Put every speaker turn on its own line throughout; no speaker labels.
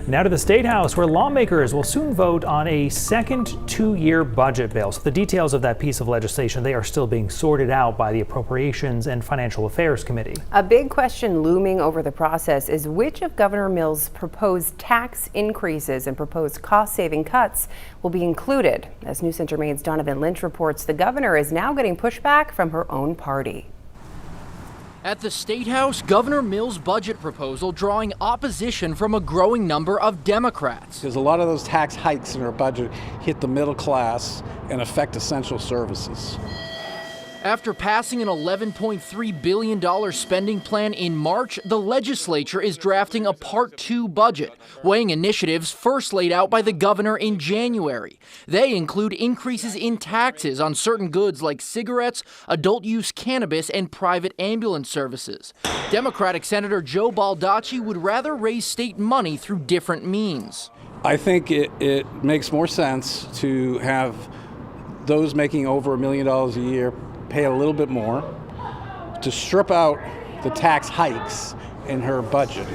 Now to the State House, where lawmakers will soon vote on a second two-year budget bill. So the details of that piece of legislation, they are still being sorted out by the Appropriations and Financial Affairs Committee.
A big question looming over the process is which of Governor Mills' proposed tax increases and proposed cost-saving cuts will be included. As News Center Maine's Donovan Lynch reports, the governor is now getting pushback from her own party.
At the State House, Governor Mills' budget proposal drawing opposition from a growing number of Democrats.
Because a lot of those tax hikes in our budget hit the middle class and affect essential services.
After passing an $11.3 billion spending plan in March, the legislature is drafting a Part 2 budget, weighing initiatives first laid out by the governor in January. They include increases in taxes on certain goods like cigarettes, adult-use cannabis, and private ambulance services. Democratic Senator Joe Baldacci would rather raise state money through different means.
I think it makes more sense to have those making over $1 million a year pay a little bit more, to strip out the tax hikes in her budget.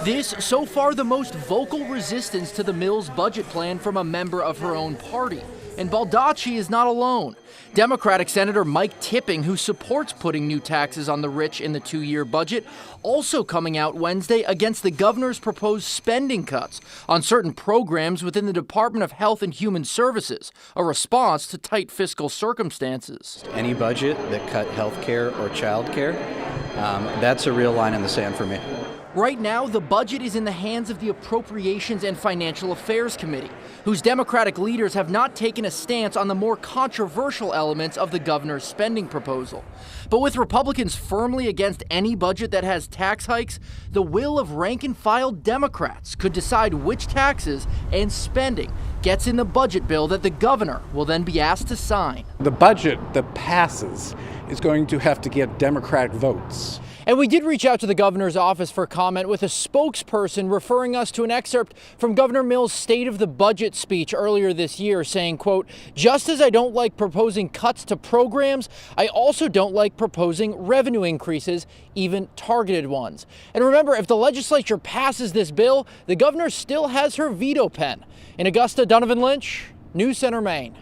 This, so far, the most vocal resistance to the Mills budget plan from a member of her own party. And Baldacci is not alone. Democratic Senator Mike Tipping, who supports putting new taxes on the rich in the two-year budget, also coming out Wednesday against the governor's proposed spending cuts on certain programs within the Department of Health and Human Services, a response to tight fiscal circumstances.
Any budget that cut health care or child care, that's a real line in the sand for me.
Right now, the budget is in the hands of the Appropriations and Financial Affairs Committee, whose Democratic leaders have not taken a stance on the more controversial elements of the governor's spending proposal. But with Republicans firmly against any budget that has tax hikes, the will of rank-and-file Democrats could decide which taxes and spending gets in the budget bill that the governor will then be asked to sign.
The budget that passes is going to have to get Democratic votes.
And we did reach out to the governor's office for comment, with a spokesperson referring us to an excerpt from Governor Mills' State of the Budget speech earlier this year, saying, quote, "Just as I don't like proposing cuts to programs, I also don't like proposing revenue increases, even targeted ones." And remember, if the legislature passes this bill, the governor still has her veto pen. In Augusta, Donovan Lynch, News Center, Maine.